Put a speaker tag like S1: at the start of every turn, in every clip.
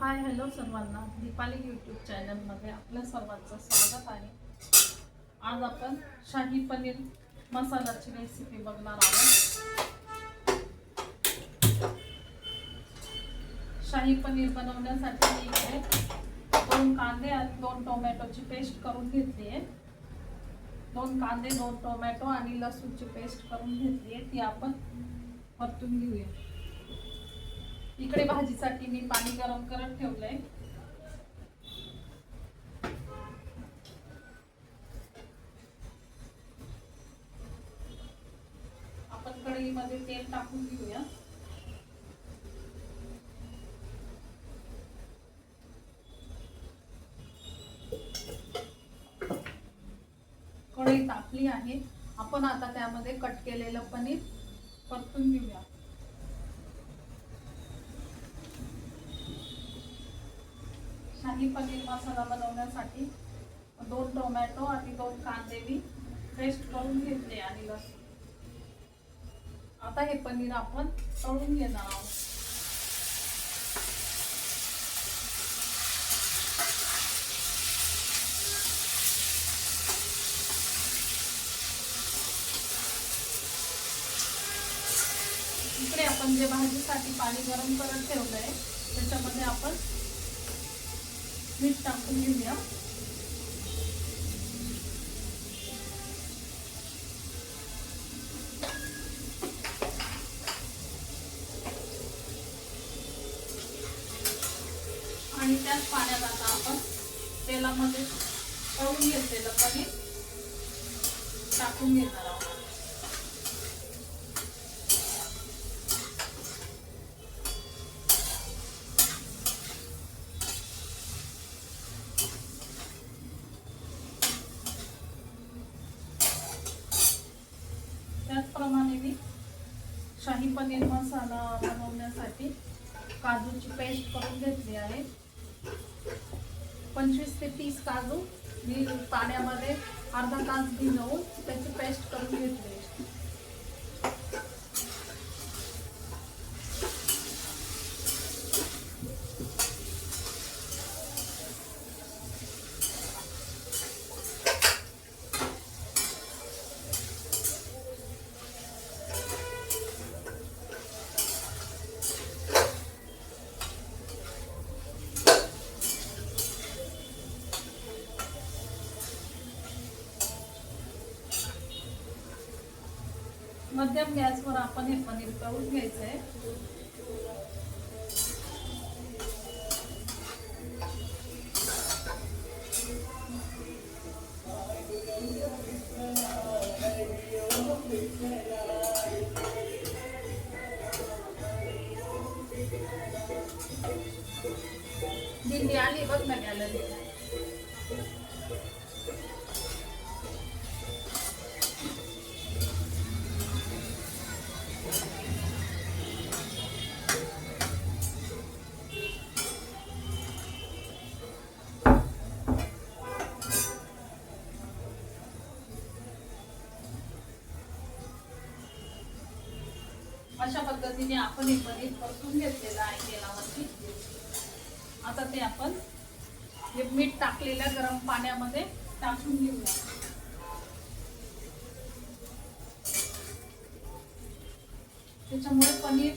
S1: Hi hello सर्वांना, Deepali YouTube चॅनलमध्ये आपल्या सर्वांचं स्वागत आहे। आज आपण शाही पनीर मसाल्याची रेसिपी बघणार आहोत। शाही पनीर बनवण्यासाठी मी इथे 2 कांदे आणि 2 टोमॅटोची पेस्ट करून घेतली आहे। 2 कांदे 2 टोमॅटो आणि लसूणची पेस्ट करून घेतली आहे, ती आपण परतून घेऊया। इकडे भाजीसाठी मी पाणी गरम करत ठेवलंय। आपण कढईमध्ये तेल टाकून घेऊया। कढई तापली आहे, आपण आता त्यामध्ये कट केलेलं पनीर परतून घेऊया। शाही पनीर मसाला बनवण्यासाठी 2 टोमॅटो आणि 2 कांदे मी पेस्ट करून घेतले आणि लसूण। आता हे पनीर आपण तळून घेणार आहोत। इकडे आपण जे भाजीसाठी पाणी गरम करत ठेवलंय त्याच्यामध्ये आपण मीठ टाकून घेऊया। आणि त्याच पाण्यात आता आपण तेलामध्ये तळून घेतलेलं पनीर टाकून घेणार आहोत। त्याचप्रमाणे मी शाही पनीर मसाला बनवण्यासाठी काजूची पेस्ट करून घेतली आहे। 25 ते 30 काजू मी पाण्यामध्ये अर्धा तास भिजवून त्याची पेस्ट करून घेतली। मध्यम गॅसवर आपण हे पनीर तळून घ्यायचंय। दिंडी आली बघ ना गॅलरी। अशा पद्धतीने आपण हे पनीर परतून घेतलेलं आहे तेलावरती। आता ते आपण हे मीठ टाकलेल्या गरम पाण्यामध्ये टाकून घेऊया। त्याच्यामुळे पनीर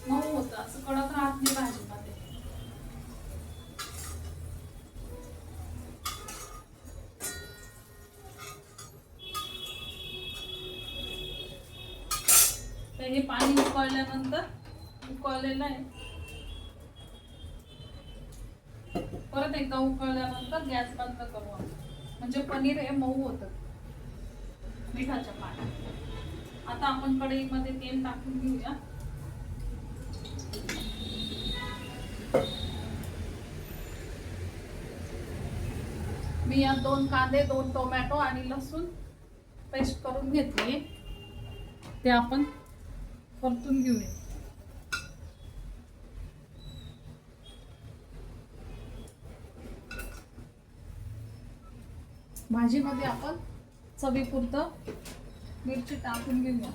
S1: मऊ होतं, असं कडक राहत नाही भाजीमध्ये। हे पाणी उकळल्यानंतर उकळलेलं आहे, परत एकदा उकळल्यानंतर गॅस बंद करू म्हणजे पनीर हे मऊ होतं मिठाच्या पाण्यात। आता आपण कढईमध्ये तेल टाकून घेऊया। मी यात 2 कांदे 2 टोमॅटो आणि लसूण पेस्ट करून घेतली, ते आपण परतून घेऊया। भाजीमध्ये आपण चवीपुरतं मिरची टाकून घेऊया।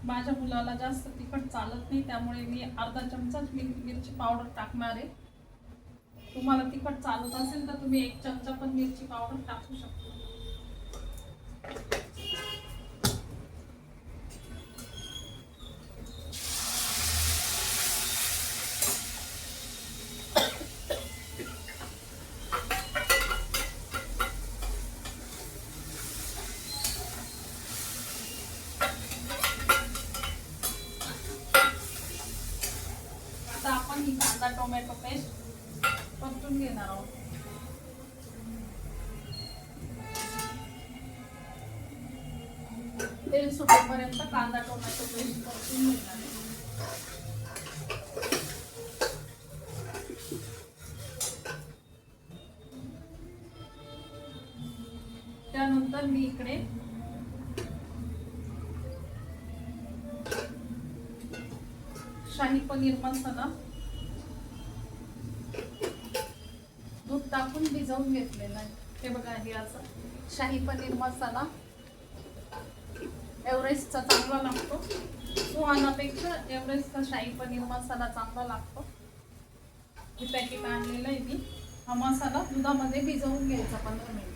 S1: माझ्या मुलाला जास्त तिखट चालत नाही, त्यामुळे मी अर्धा चमचाच मिरची पावडर टाकणार आहे. तुम्हाला तिखट चालत असेल तर तुम्ही 1 चमचा पण मिरची पावडर टाकू शकता. आता आपण ही कांदा टोमॅटो पेस्ट परतून घेणार आहोत. तेल सुटेपर्यंत कांदा टोमॅटो पेस्ट परतून घेणार आहे. त्यानंतर मी इकडे शाही पनीर मसाला दूध टाकून भिजवून घेतलेला आहे. हे बघा, हे असं शाही पनीर मसाला एव्हरेस्टचा चांगला लागतो. सुहानापेक्षा एव्हरेस्टचा शाही पनीर मसाला चांगला लागतो. हे पॅकेट आणलेलं आहे मी. हा मसाला दुधामध्ये भिजवून घ्यायचा 15 मिनिटं.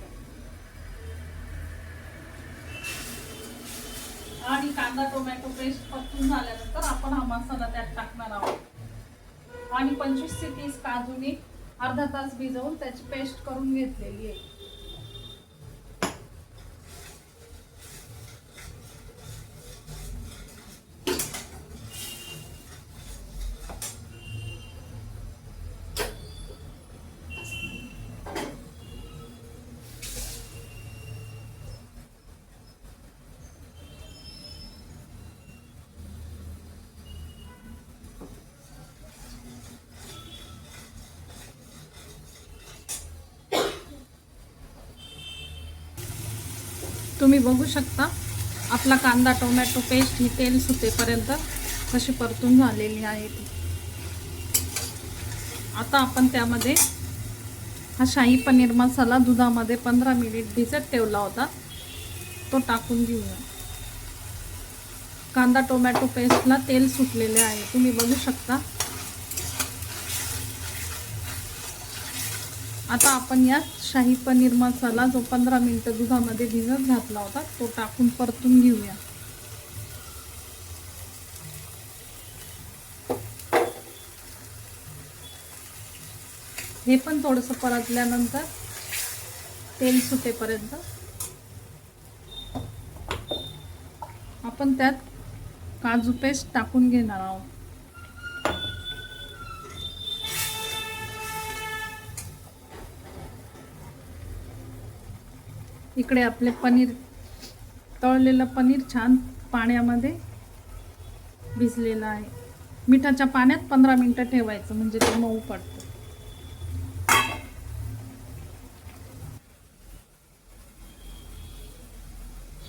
S1: आणि कांदा टोमॅटो पेस्ट परतून झाल्यानंतर आपण हा मसाला त्यात टाकणार आहोत. आणि 25 ते 30 काजूने अर्धा तास भिजवून त्याची पेस्ट करून घेतलेली आहे. तुम्ही बघू शकता आपला कांदा टोमॅटो पेस्ट ही तेल सुटेपर्यंत कशी परतून झालेली आहे ती. आता आपण त्यामध्ये हा शाही पनीर मसाला दुधामध्ये 15 मिनिट भिजत ठेवला होता तो टाकून घेऊया. कांदा टोमॅटो पेस्टला तेल सुटलेले आहे, तुम्ही बघू शकता. आता आपण यात शाही पनीर मसाला जो 15 मिनिटं दुधामध्ये भिजत घातला होता तो टाकून परतून घेऊया. हे पण थोडंसं परतल्यानंतर तेल सुटेपर्यंत आपण त्यात काजू पेस्ट टाकून घेणार आहोत. इकडे आपले पनीर, तळलेलं पनीर छान पाण्यामध्ये भिजलेलं आहे. मिठाच्या पाण्यात 15 मिनिटं ठेवायचं म्हणजे ते मऊ पडतं.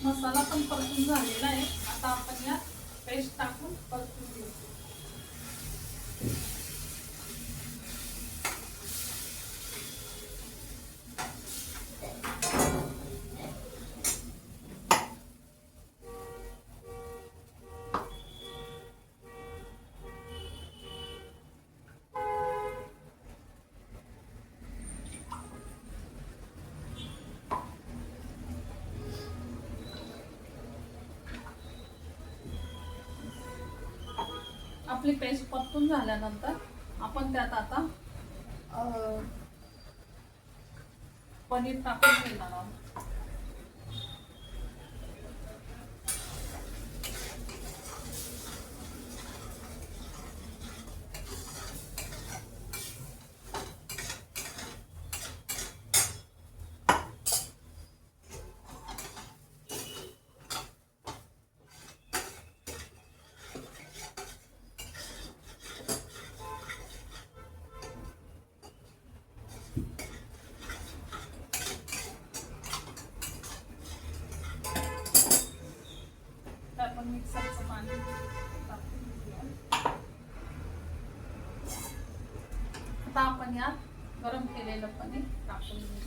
S1: मसाला पण परतून झालेला आहे. आता आपण या पेस्ट टाकून परतून घेऊ. आपली पेस्ट परतून झाल्यानंतर आपण त्यात आता पनीर टाकून घेणार आहोत. मिक्सरचं पाणी टाकून घेऊया. आता आपण यात गरम केलेलं पनीर टाकून घेऊ.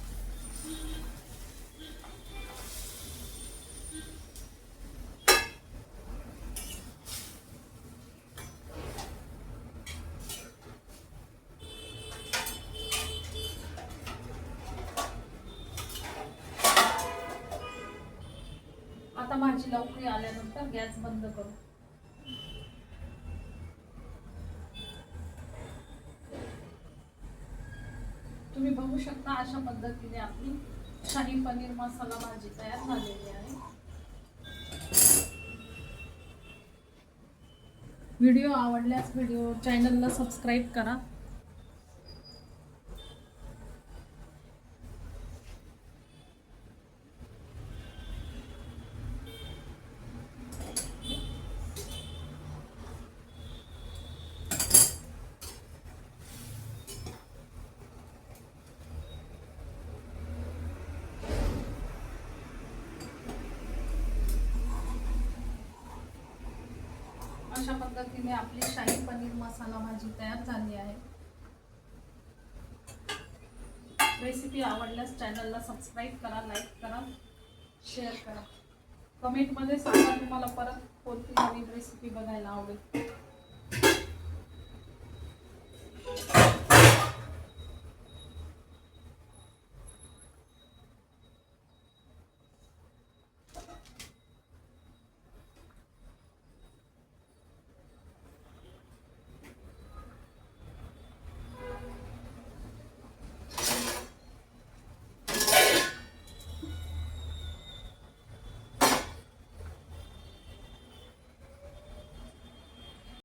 S1: आता भाजीला उकळी आल्यानंतर गॅस बंद करू. तुम्ही बघू शकता अशा पद्धतीने आपली शाही पनीर मसाला भाजी तयार झालेली आहे. व्हिडिओ आवडल्यास चॅनलला सबस्क्राईब करा. अशा पद्धतीने आपली शाही पनीर मसाला भाजी तयार झाली आहे. रेसिपी आवडल्यास चॅनलला सबस्क्राईब करा, लाईक करा, शेअर करा. कमेंटमध्ये सांगा तुम्हाला परत कोणती नवीन रेसिपी बघायला आवडेल.